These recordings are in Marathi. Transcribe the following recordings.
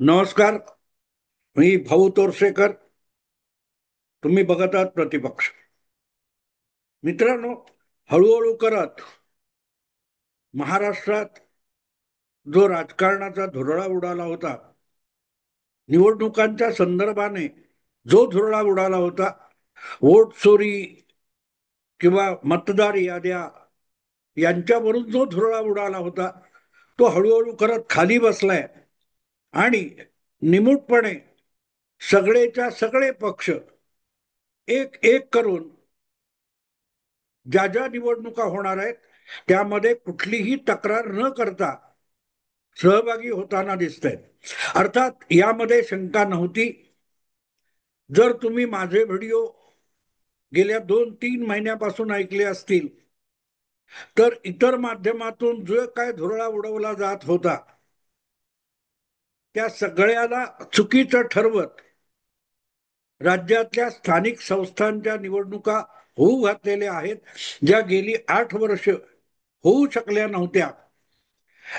नमस्कार. मी भाऊ तोरसेकर. तुम्ही बघत आहात प्रतिपक्ष. मित्रांनो, हळूहळू करत महाराष्ट्रात जो राजकारणाचा धुरळा उडाला होता, निवडणुकांच्या संदर्भाने जो धुरळा उडाला होता, वोट चोरी किंवा मतदार याद्या यांच्यावरून जो धुरळा उडाला होता, तो हळूहळू करत खाली बसलाय. आणि निमूटपणे सगळेच्या सगळे पक्ष एक एक करून ज्या ज्या निवडणुका होणार आहेत त्यामध्ये कुठलीही तक्रार न करता सहभागी होताना दिसत आहेत. अर्थात यामध्ये शंका नव्हती. जर तुम्ही माझे व्हिडिओ गेल्या 2-3 महिन्यापासून ऐकले असतील तर इतर माध्यमातून जो काय धुरळा उडवला जात होता त्या सगळ्याला चुकीचं ठरवत राज्यातल्या स्थानिक संस्थांच्या निवडणुका होऊ घातलेल्या आहेत, ज्या गेली 8 वर्ष होऊ शकल्या नव्हत्या.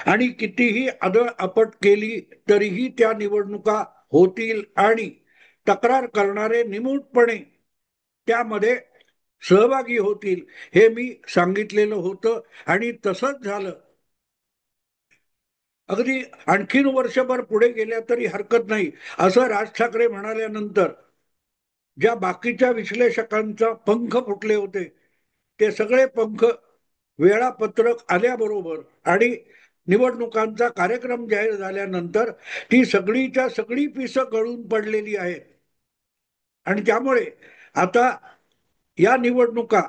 आणि कितीही आदळ आपट केली तरीही त्या निवडणुका होतील आणि तक्रार करणारे निमूटपणे त्यामध्ये सहभागी होतील हे मी सांगितलेलं होतं आणि तसंच झालं. अगदी आणखीन वर्षभर पुढे गेल्या तरी हरकत नाही असं राज ठाकरे म्हणाल्यानंतर ज्या बाकीच्या विश्लेषकांचा पंख फुटले होते ते सगळे पंख वेळापत्रक आल्याबरोबर आणि निवडणुकांचा कार्यक्रम जाहीर झाल्यानंतर ती सगळीच्या सगळी पिसं गळून पडलेली आहेत. आणि त्यामुळे आता या निवडणुका,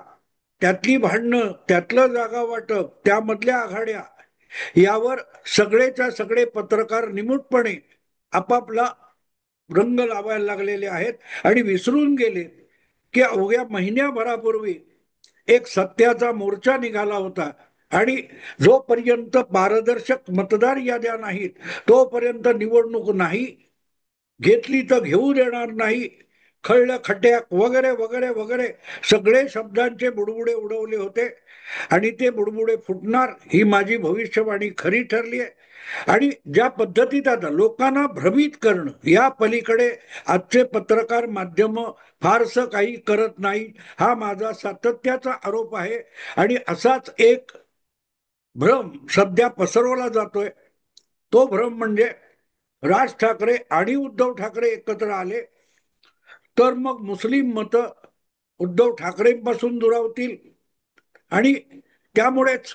त्यातली भांडणं, त्यातलं जागा वाटप, त्यामधल्या आघाड्या यावर सगळेच्या सगळे पत्रकार निमूटपणे आपापला रंग लावायला लागलेले आहेत आणि विसरून गेले की अवघ्या महिन्याभरापूर्वी एक सत्याचा मोर्चा निघाला होता आणि जोपर्यंत पारदर्शक मतदार याद्या नाहीत तोपर्यंत निवडणूक नाही, घेतली तर घेऊ देणार नाही, खळलं खट्याक वगैरे वगैरे वगैरे सगळे शब्दांचे बुडबुडे उडवले होते. आणि ते बुडबुडे फुटणार ही माझी भविष्यवाणी खरी ठरली आहे. आणि ज्या पद्धतीत आता लोकांना भ्रमित करणं या पलीकडे आजचे पत्रकार माध्यम फारसं काही करत नाही, हा माझा सातत्याचा आरोप आहे. आणि असाच एक भ्रम सध्या पसरवला जातोय. तो भ्रम म्हणजे राज ठाकरे आणि उद्धव ठाकरे एकत्र आले तर मग मुस्लिम मत उद्धव ठाकरेंपासून दुरावतील आणि त्यामुळेच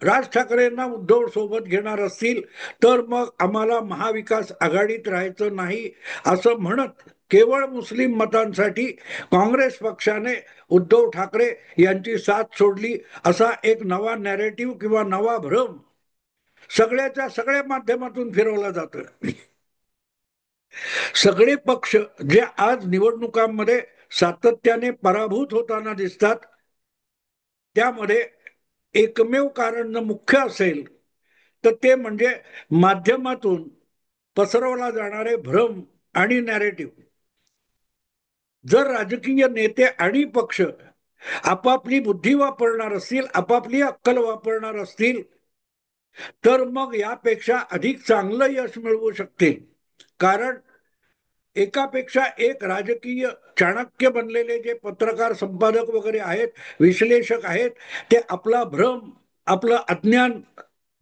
राज ठाकरेंना उद्धव सोबत घेणार असतील तर मग आम्हाला महाविकास आघाडीत राहायचं नाही असं म्हणत केवळ मुस्लिम मतांसाठी काँग्रेस पक्षाने उद्धव ठाकरे यांची साथ सोडली असा एक नवा नॅरेटिव्ह किंवा नवा भ्रम सगळ्याच्या सगळ्या माध्यमातून फिरवला जातोय. सगळे पक्ष जे आज निवडणुकांमध्ये सातत्याने पराभूत होताना दिसतात त्यामध्ये एकमेव कारण मुख्य असेल तर ते म्हणजे माध्यमातून पसरवला जाणारे भ्रम आणि नॅरेटिव्ह. जर राजकीय नेते आणि पक्ष आपापली बुद्धी वापरणार असतील, आपापली अक्कल वापरणार असतील तर मग यापेक्षा अधिक चांगलं यश मिळवू शकतील. कारण एकापेक्षा एक राजकीय चाणक्य बनलेले जे पत्रकार, संपादक वगैरे आहेत, विश्लेषक आहेत, ते आपला भ्रम, आपलं अज्ञान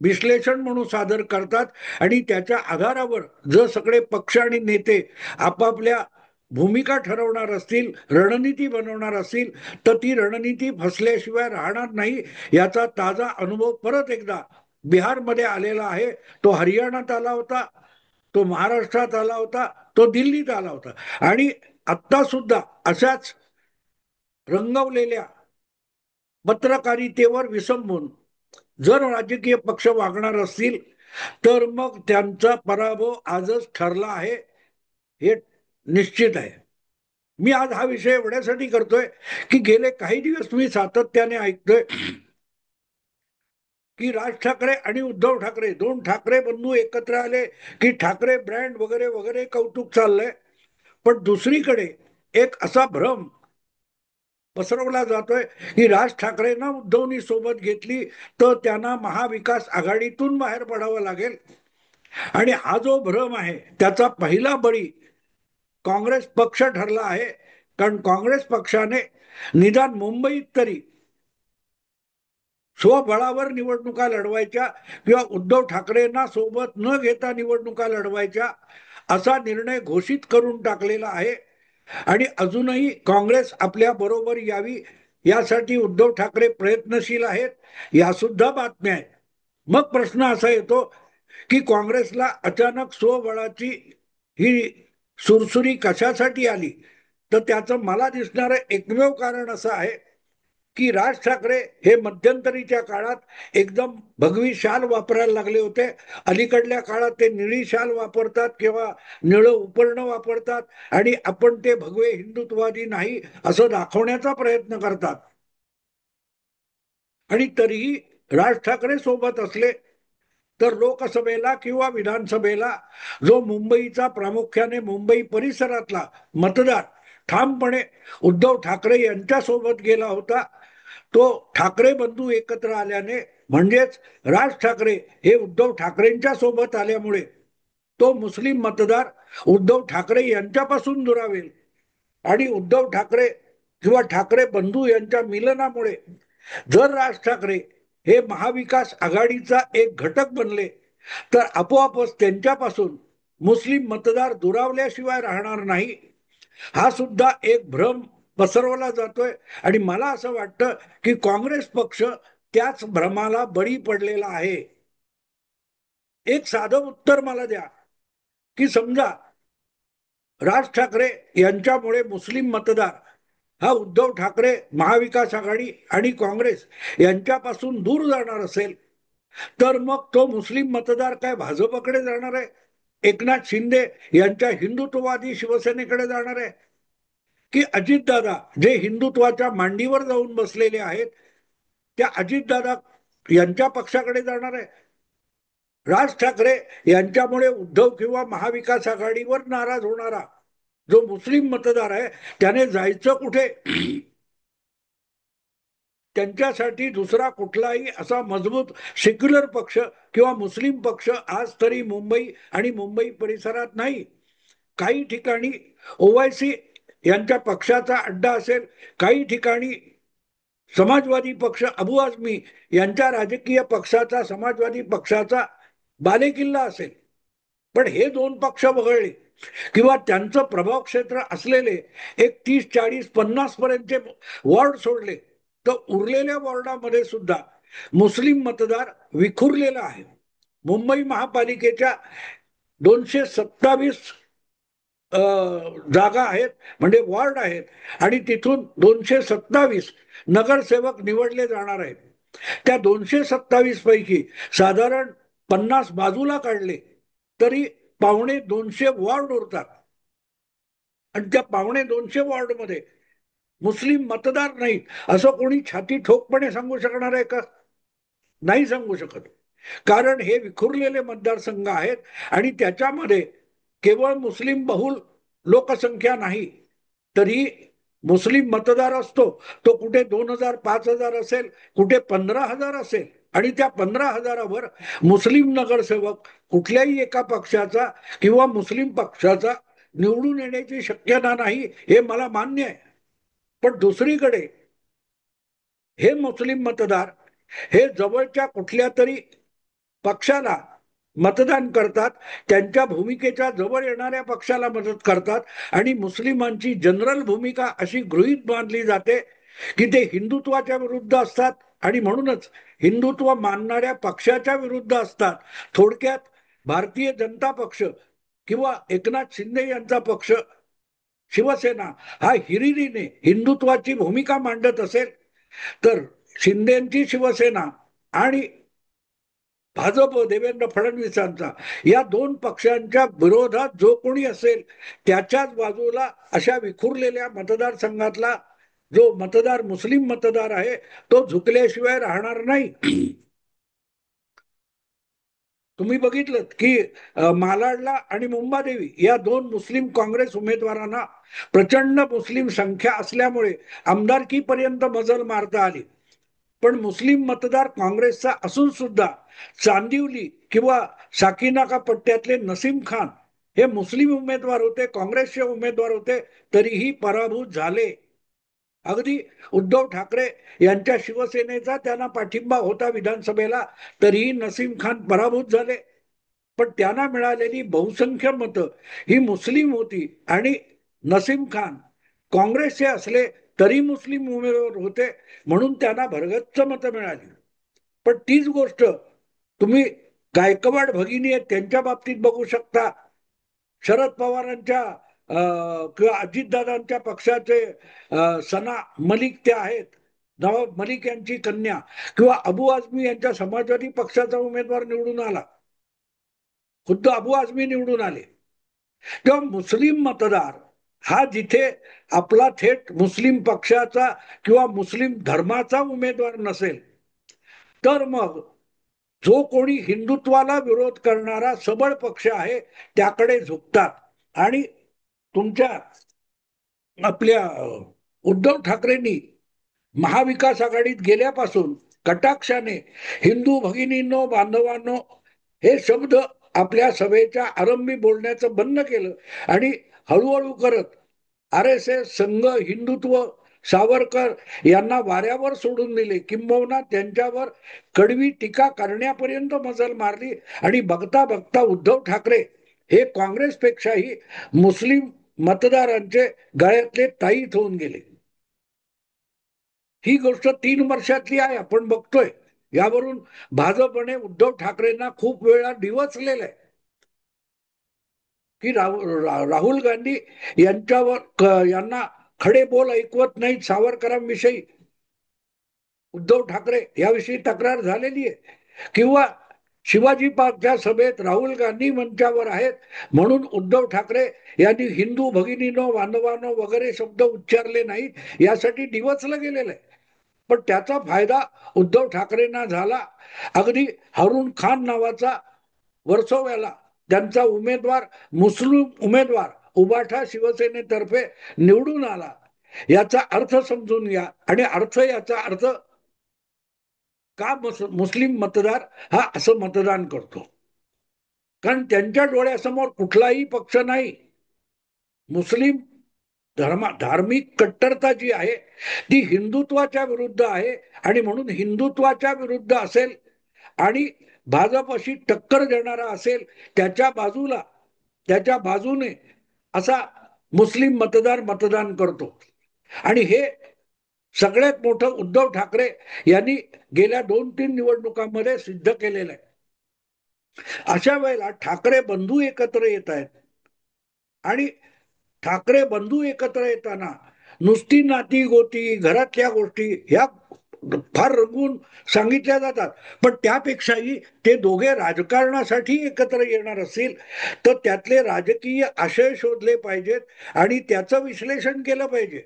विश्लेषण म्हणून सादर करतात आणि त्याच्या आधारावर जर सगळे पक्ष आणि नेते आपापल्या भूमिका ठरवणार असतील, रणनीती बनवणार असतील तर ती रणनीती फसल्याशिवाय राहणार नाही. याचा ताजा अनुभव परत एकदा बिहारमध्ये आलेला आहे. तो हरियाणात आला होता, तो महाराष्ट्रात आला होता, तो दिल्लीत आला होता. आणि आता सुद्धा अशाच रंगवलेल्या पत्रकारितेवर विसंबून जर राजकीय पक्ष वागणार असतील तर मग त्यांचा पराभव आजच ठरला आहे हे निश्चित आहे. मी आज हा विषय एवढ्यासाठी करतोय की गेले काही दिवस मी सातत्याने ऐकतोय की राज ठाकरे आणि उद्धव ठाकरे, दोन ठाकरे बंधू एकत्र आले की ठाकरे ब्रँड वगैरे वगैरे कौतुक चाललंय. पण दुसरीकडे एक असा भ्रम पसरवला जातोय की राज ठाकरेंना उद्धवनी सोबत घेतली तर त्यांना महाविकास आघाडीतून बाहेर पडावं लागेल आणि हा जो भ्रम आहे त्याचा पहिला बळी काँग्रेस पक्ष ठरला आहे. कारण काँग्रेस पक्षाने निदान मुंबईत तरी स्वबळावर निवडणुका लढवायच्या किंवा उद्धव ठाकरेंना सोबत न घेता निवडणुका लढवायच्या असा निर्णय घोषित करून टाकलेला आहे. आणि अजूनही काँग्रेस आपल्या बरोबर यावी यासाठी उद्धव ठाकरे प्रयत्नशील आहेत, या सुद्धा बातम्या आहेत. मग प्रश्न असा येतो की काँग्रेसला अचानक स्वबळाची ही सुरसुरी कशासाठी आली? तर त्याचं मला दिसणारं एकमेव कारण असं आहे की राज ठाकरे हे मध्यंतरीच्या काळात एकदम भगवी शाल वापरायला लागले होते. अलीकडल्या काळात ते निळी शाल वापरतात किंवा निळं उपरणं वापरतात आणि आपण ते भगवे हिंदुत्ववादी नाही असं दाखवण्याचा प्रयत्न करतात. आणि तरीही राज ठाकरे सोबत असले तर लोकसभेला किंवा विधानसभेला जो मुंबईचा प्रामुख्याने मुंबई परिसरातला मतदार ठामपणे उद्धव ठाकरे यांच्या सोबत गेला होता, तो ठाकरे बंधू एकत्र आल्याने म्हणजेच राज ठाकरे हे उद्धव ठाकरेंच्या सोबत आल्यामुळे तो मुस्लिम मतदार उद्धव ठाकरे यांच्यापासून दुरावेल. आणि उद्धव ठाकरे किंवा ठाकरे बंधू यांच्या मिलनामुळे जर राज ठाकरे हे महाविकास आघाडीचा एक घटक बनले तर आपोआपच त्यांच्यापासून मुस्लिम मतदार दुरावल्याशिवाय राहणार नाही. हा सुद्धा एक भ्रम पसरवला जातोय आणि मला असं वाटतं की काँग्रेस पक्ष त्याच भ्रमाला बळी पडलेला आहे. एक साधं उत्तर मला द्या की समजा राज ठाकरे यांच्यामुळे मुस्लिम मतदार हा उद्धव ठाकरे, महाविकास आघाडी आणि काँग्रेस यांच्यापासून दूर जाणार असेल तर मग तो मुस्लिम मतदार काय भाजपकडे जाणार आहे, एकनाथ शिंदे यांच्या हिंदुत्ववादी शिवसेनेकडे जाणार आहे, की अजितदादा जे हिंदुत्वाच्या मांडीवर जाऊन बसलेले आहेत त्या अजितदादा यांच्या पक्षाकडे जाणार आहे? राज ठाकरे यांच्यामुळे उद्धव किंवा महाविकास आघाडीवर नाराज होणारा जो मुस्लिम मतदार आहे त्याने जायचं कुठे? त्यांच्यासाठी दुसरा कुठलाही असा मजबूत सेक्युलर पक्ष किंवा मुस्लिम पक्ष आज तरी मुंबई आणि मुंबई परिसरात नाही. काही ठिकाणी ओवायसी यांच्या पक्षाचा अड्डा असेल, काही ठिकाणी समाजवादी पक्ष अबू आझमी यांच्या राजकीय पक्षाचा, समाजवादी पक्षाचा बालेकिल्ला असेल. पण हे दोन पक्ष वगळले किंवा त्यांचं प्रभाव क्षेत्र असलेले एक 30-40-50 पर्यंतचे वॉर्ड सोडले तर उरलेल्या वॉर्डामध्ये सुद्धा मुस्लिम मतदार विखुरलेला आहे. मुंबई महापालिकेच्या 227 जागा आहेत म्हणजे वॉर्ड आहेत आणि तिथून 227 नगरसेवक निवडले जाणार आहेत. त्या 227 पैकी साधारण 50 बाजूला काढले तरी 1.25 वॉर्ड उरतात. आणि त्या 2.25 वॉर्डमध्ये मुस्लिम मतदार नाहीत असं कोणी छाती ठोकपणे सांगू शकणार आहे का? नाही सांगू शकत. कारण हे विखुरलेले मतदारसंघ आहेत आणि त्याच्यामध्ये केवळ मुस्लिम बहुल लोकसंख्या नाही तरी मुस्लिम मतदार असतो तो कुठे 2,000 5,000 असेल, कुठे 15,000 असेल आणि त्या 15,000वर मुस्लिम नगरसेवक कुठल्याही एका पक्षाचा किंवा मुस्लिम पक्षाचा निवडून येण्याची शक्यता नाही हे मला मान्य आहे. पण दुसरीकडे हे मुस्लिम मतदार हे जवळच्या कुठल्या तरी पक्षाला मतदान करतात, त्यांच्या भूमिकेच्या जवळ येणाऱ्या पक्षाला मदत करतात आणि मुस्लिमांची जनरल भूमिका अशी गृहीत मानली जाते की ते हिंदुत्वाच्या विरुद्ध असतात आणि म्हणूनच हिंदुत्व मानणाऱ्या पक्षाच्या विरुद्ध असतात. थोडक्यात भारतीय जनता पक्ष किंवा एकनाथ शिंदे यांचा पक्ष शिवसेना हा हिरिरीने हिंदुत्वाची भूमिका मांडत असेल तर शिंदेची शिवसेना आणि भाजप देवेंद्र फडणवीसांचा या दोन पक्षांच्या विरोधात जो कोणी असेल त्याच्याच बाजूला अशा विखुरलेल्या मतदारसंघातला जो मतदार मुस्लिम मतदार आहे तो झुकल्याशिवाय राहणार नाही. तुम्ही बघितलं की मालाडला आणि मुंबादेवी या दोन मुस्लिम काँग्रेस उमेदवारांना प्रचंड मुस्लिम संख्या असल्यामुळे आमदारकीपर्यंत मजल मारता आली. पण मुस्लिम मतदार काँग्रेसचा असून सुद्धा चांदिवली किंवा साकीनाका पट्ट्यातले नसीम खान हे मुस्लिम उमेदवार होते, काँग्रेसचे उमेदवार होते, तरीही पराभूत झाले. अगदी उद्धव ठाकरे यांच्या शिवसेनेचा त्यांना पाठिंबा होता विधानसभेला, तरीही नसीम खान पराभूत झाले. पण त्यांना मिळालेली बहुसंख्य मतं ही मुस्लिम होती आणि नसीम खान काँग्रेसचे असले तरी मुस्लिम उमेदवार होते, म्हणून त्यांना भरगच्च मतं मिळाली. पण तीच गोष्ट तुम्ही गायकवाड भगिनी आहेत त्यांच्या बाबतीत बघू शकता. शरद पवारांच्या किंवा अजितदादांच्या पक्षाचे सना मलिक त्या आहेत, नवाब मलिक यांची कन्या, किंवा अबू आझमी यांच्या समाजवादी पक्षाचा उमेदवार निवडून आला, खुद्द अबू आझमी निवडून आले. तेव्हा मुस्लिम मतदार हा जिथे आपला थेट मुस्लिम पक्षाचा किंवा मुस्लिम धर्माचा उमेदवार नसेल, तर मग जो कोणी हिंदुत्वाला विरोध करणारा सबळ पक्ष आहे त्याकडे झुकतात. आणि तुमच्या आपल्या उद्धव ठाकरेंनी महाविकास आघाडीत गेल्यापासून कटाक्षाने हिंदू भगिनींनो बांधवांनो हे शब्द आपल्या सभेच्या आरंभी बोलण्याचं बंद केलं आणि हळूहळू करत आर एस एस, संघ, हिंदुत्व, सावरकर यांना वाऱ्यावर सोडून दिले, किंबहुना त्यांच्यावर कडवी टीका करण्यापर्यंत मजल मारली. आणि बघता बघता उद्धव ठाकरे हे काँग्रेसपेक्षाही मुस्लिम मतदारांचे गळ्यातले ताईत होऊन गेले. ही गोष्ट 3 वर्षातली आहे, आपण बघतोय. यावरून भाजपने उद्धव ठाकरेंना खूप वेळा डिवचलेलं आहे की राहुल गांधी यांच्यावर यांना खडे बोल ऐकवत नाहीत. सावरकरांविषयी उद्धव ठाकरे याविषयी तक्रार झालेली आहे, किंवा शिवाजी पार्कच्या सभेत राहुल गांधी मंचावर आहेत म्हणून उद्धव ठाकरे यांनी हिंदू भगिनीनो बांधवांनो वगैरे शब्द उच्चारले नाहीत यासाठी डिवचलं गेलेलं आहे. पण त्याचा फायदा उद्धव ठाकरेंना झाला. अगदी हारून खान नावाचा वर्सोव्याला त्यांचा उमेदवार, मुस्लिम उमेदवार उबाठा शिवसेनेतर्फे निवडून आला. याचा अर्थ समजून घ्या. आणि याचा अर्थ का मुस्लिम मतदार हा असं मतदान करतो, कारण त्यांच्या डोळ्यासमोर कुठलाही पक्ष नाही. मुस्लिम धार्मिक कट्टरता जी आहे ती हिंदुत्वाच्या विरुद्ध आहे, आणि म्हणून हिंदुत्वाच्या विरुद्ध असेल आणि भाजप अशी टक्कर देणारा असेल त्याच्या बाजूने असा मुस्लिम मतदार मतदान करतो. आणि हे सगळ्यात मोठं उद्धव ठाकरे यांनी गेल्या 2-3 निवडणुकांमध्ये सिद्ध केलेलं आहे. अशा वेळेला ठाकरे बंधू एकत्र येत आहेत, आणि ठाकरे बंधू एकत्र येताना नुसती नाती गोती घरातल्या गोष्टी ह्या फार रंगून सांगितल्या जातात, पण त्यापेक्षाही ते दोघे राजकारणासाठी एकत्र येणार असतील तर त्यातले राजकीय आशय शोधले पाहिजेत आणि त्याचं विश्लेषण केलं पाहिजे.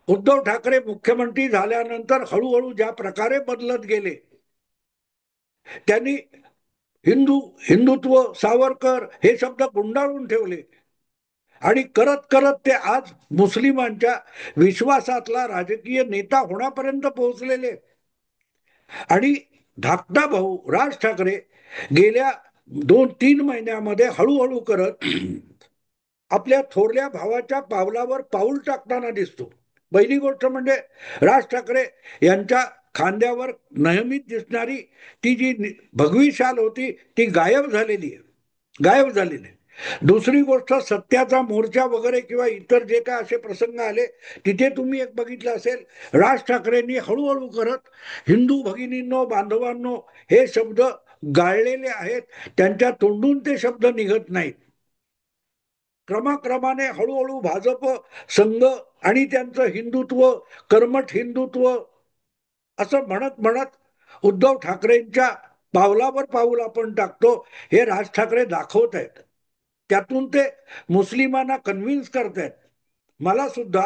उद्धव ठाकरे मुख्यमंत्री झाल्यानंतर हळूहळू ज्या प्रकारे बदलत गेले, त्यांनी हिंदुत्व, सावरकर हे शब्द गुंडाळून ठेवले, आणि करत करत ते आज मुस्लिमांच्या विश्वासातला राजकीय नेता होण्यापर्यंत पोहोचलेले. आणि धाकटा भाऊ राज ठाकरे गेल्या 2-3 महिन्यामध्ये हळूहळू करत आपल्या थोरल्या भावाच्या पावलावर पाऊल टाकताना दिसतो. पहिली गोष्ट म्हणजे राज ठाकरे यांच्या खांद्यावर नेहमीच दिसणारी ती जी भगवी शाल होती ती गायब झालेली आहे. दुसरी गोष्ट, सत्याचा मोर्चा वगैरे किंवा इतर जे काय असे प्रसंग आले तिथे तुम्ही एक बघितलं असेल, राज ठाकरेंनी हळूहळू करत हिंदू भगिनींनो बांधवांनो हे शब्द गाळलेले आहेत, त्यांच्या तोंडून ते शब्द निघत नाहीत. क्रमाक्रमाने हळूहळू भाजप, संघ आणि त्यांचं हिंदुत्व, कर्मठ हिंदुत्व असं म्हणत म्हणत उद्धव ठाकरेंच्या पावलावर पाऊल आपण टाकतो हे राज ठाकरे दाखवत आहेत. त्यातून ते मुस्लिमांना कन्व्हिन्स करतायत. मला सुद्धा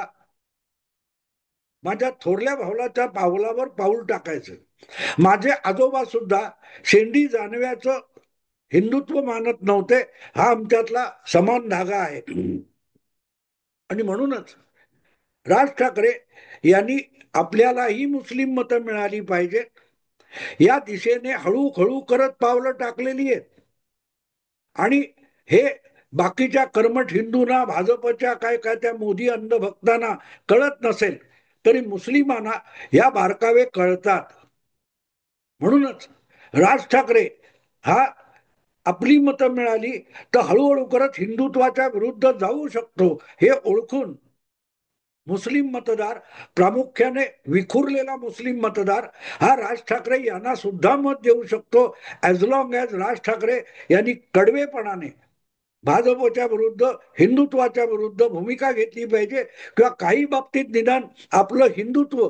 माझ्या थोरल्या भावाच्या पावलावर पाऊल टाकायचं. माझे आजोबा सुद्धा शेंडी जानव्याचं हिंदुत्व मानत नव्हते. हा आमच्यातला समान धागा आहे. आणि म्हणूनच राज ठाकरे यांनी आपल्यालाही मुस्लिम मतं मिळाली पाहिजे या दिशेने हळूहळू करत पावलं टाकलेली आहेत. आणि हे बाकीच्या कर्मठ हिंदूंना, भाजपच्या काय काय त्या मोदी अंधभक्तांना कळत नसेल तरी मुस्लिमांना या बारकावे कळतात. म्हणूनच राज ठाकरे हा आपली मतं मिळाली तर हळूहळू करत हिंदुत्वाच्या विरुद्ध जाऊ शकतो हे ओळखून मुस्लिम मतदार, प्रामुख्याने विखुरलेला मुस्लिम मतदार हा राज ठाकरे यांना सुद्धा मत देऊ शकतो, as long as Raj Thackeray यांनी कडवेपणाने भाजपच्या विरुद्ध, हिंदुत्वाच्या विरुद्ध भूमिका घेतली पाहिजे किंवा काही बाबतीत निदान आपलं हिंदुत्व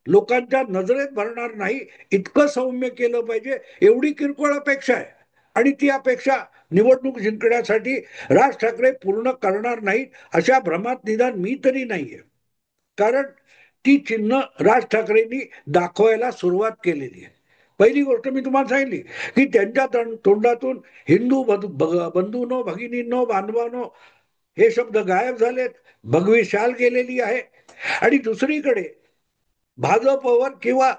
लोकांच्या नजरेत भरणार नाही इतकं सौम्य केलं पाहिजे, एवढी किरकोळ अपेक्षा आहे. आणि ती अपेक्षा निवडणूक जिंकण्यासाठी राज ठाकरे पूर्ण करणार नाहीत अशा भ्रमात निदान मी तरी नाहीये. कारण ती चिन्ह राज ठाकरेंनी दाखवायला सुरुवात केलेली आहे. पहिली गोष्ट मी तुम्हाला सांगितली की त्यांच्या तोंडातून हिंदू बंधूंनो, भगिनींनो, बांधवांनो हे शब्द गायब झालेत, भगवी शाल गेलेली आहे. आणि दुसरीकडे भाजपवर किंवा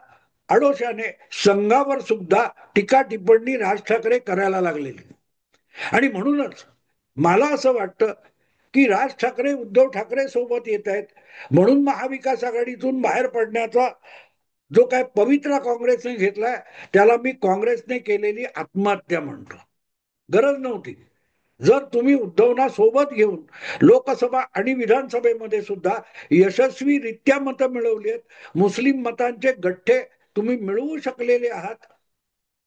आडोशाने संघावर सुद्धा टीका टिप्पणी राज ठाकरे करायला लागलेली. आणि म्हणूनच मला असं वाटतं की राज ठाकरे उद्धव ठाकरे सोबत येत आहेत म्हणून महाविकास आघाडीतून बाहेर पडण्याचा जो काय पवित्रा काँग्रेसने घेतलाय त्याला मी काँग्रेसने केलेली आत्महत्या म्हणतो. गरज नव्हती. जर तुम्ही उद्धवना सोबत घेऊन लोकसभा आणि विधानसभेमध्ये सुद्धा यशस्वीरित्या मतं मिळवली आहेत, मुस्लिम मतांचे गठ्ठे तुम्ही मिळवू शकलेले आहात,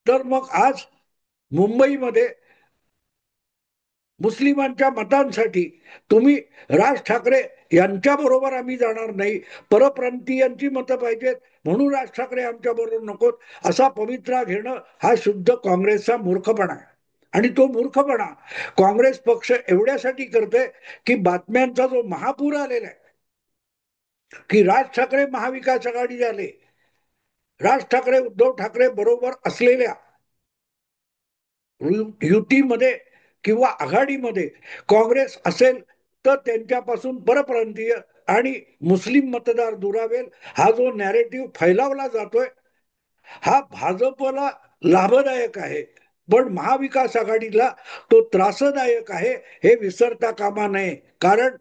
तर मग आज मुंबईमध्ये मुस्लिमांच्या मतांसाठी तुम्ही राज ठाकरे यांच्या बरोबर आम्ही जाणार नाही, परप्रांतीयांची मतं पाहिजेत म्हणून राज ठाकरे आमच्या बरोबर नकोत असा पवित्रा घेणं हा शुद्ध काँग्रेसचा मूर्खपणा आहे. आणि तो मूर्खपणा काँग्रेस पक्ष एवढ्यासाठी करते की बातम्यांचा जो महापूर आलेला आहे की राज ठाकरे महाविकास आघाडी झाले, राज ठाकरे उद्धव ठाकरे बरोबर असलेल्या युतीमध्ये किंवा आघाडीमध्ये काँग्रेस असेल तर त्यांच्यापासून परप्रांतीय आणि मुस्लिम मतदार दुरावेल हा जो नॅरेटिव्ह फैलावला जातोय हा भाजपला लाभदायक आहे, पण महाविकास आघाडीला तो त्रासदायक आहे हे विसरता कामा नये. कारण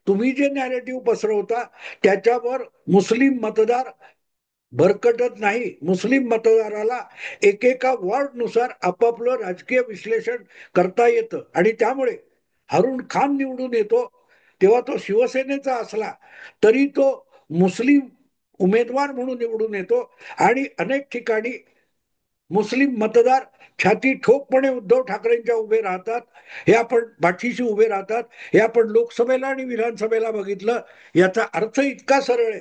तुम्ही जे नॅरेटिव्ह पसरवता त्याच्यावर मुस्लिम मतदार भरकटत नाही. मुस्लिम मतदाराला एकेका वॉर्डनुसार आपापलं राजकीय विश्लेषण करता येतं आणि त्यामुळे हारून खान निवडून येतो तेव्हा तो शिवसेनेचा असला तरी तो मुस्लिम उमेदवार म्हणून निवडून येतो आणि अनेक ठिकाणी मुस्लिम मतदार छाती ठोकपणे उद्धव ठाकरेंच्या उभे राहतात, हे आपण पाठीशी उभे राहतात, हे आपण लोकसभेला आणि विधानसभेला बघितलं. याचा अर्थ इतका सरळ आहे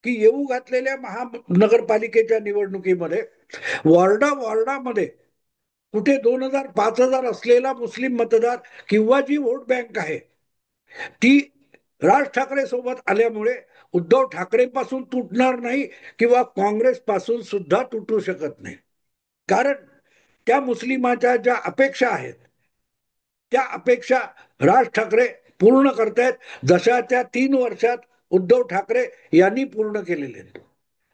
की येऊ घातलेल्या महानगरपालिकेच्या निवडणुकीमध्ये वॉर्डामध्ये कुठे 2,000 5,000 असलेला मुस्लिम मतदार किंवा जी वोट बँक आहे ती राज ठाकरे सोबत आल्यामुळे उद्धव ठाकरे पासून तुटणार नाही किंवा काँग्रेस पासून सुद्धा तुटू शकत नाही. कारण त्या मुस्लिमाच्या ज्या अपेक्षा आहेत त्या अपेक्षा राज ठाकरे पूर्ण करतायत जशा त्या 3 वर्षात उद्धव ठाकरे यांनी पूर्ण केलेले आहेत.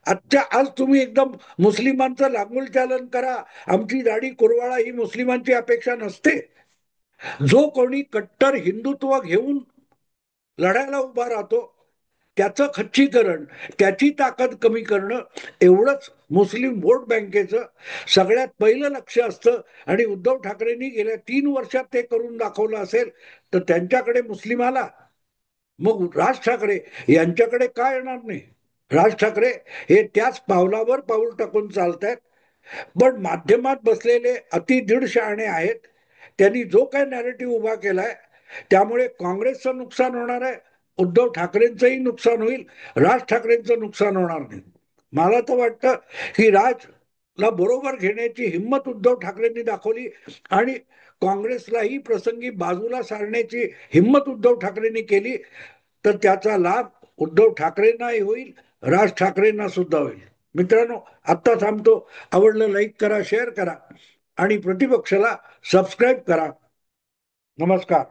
आजच्या आज तुम्ही एकदम मुस्लिमांचं लागूल चालन करा, आमची दाढी कुरवाळा ही मुस्लिमांची अपेक्षा नसते. जो कोणी कट्टर हिंदुत्व घेऊन लढायला उभा राहतो त्याचं खच्चीकरण, त्याची ताकद कमी करणं एवढंच मुस्लिम वोट बँकेचं सगळ्यात पहिलं लक्ष असतं. आणि उद्धव ठाकरेंनी गेल्या 3 वर्षात ते करून दाखवलं असेल तर त्यांच्याकडे मुस्लिम आला, मग राज ठाकरे यांच्याकडे काय येणार नाही. राज ठाकरे हे त्याच पावलावर पाऊल टाकून चालतायत. पण माध्यमात बसलेले अति दीड शहाणे आहेत. त्यांनी जो काय नॅरेटिव्ह उभा केलाय त्यामुळे काँग्रेसचं नुकसान होणार आहे, उद्धव ठाकरेंचंही नुकसान होईल, राज ठाकरेंचं नुकसान होणार नाही. मला तर वाटतं की राजला बरोबर घेण्याची हिंमत उद्धव ठाकरेंनी दाखवली आणि काँग्रेसलाही प्रसंगी बाजूला सारण्याची हिंमत उद्धव ठाकरेंनी केली तर त्याचा लाभ उद्धव ठाकरेंनाही होईल, राज ठाकरेंना सुद्धा होईल. मित्रांनो, आत्ता थांबतो. आवडलं लाईक करा, शेअर करा आणि प्रतिपक्षाला सबस्क्राईब करा. नमस्कार.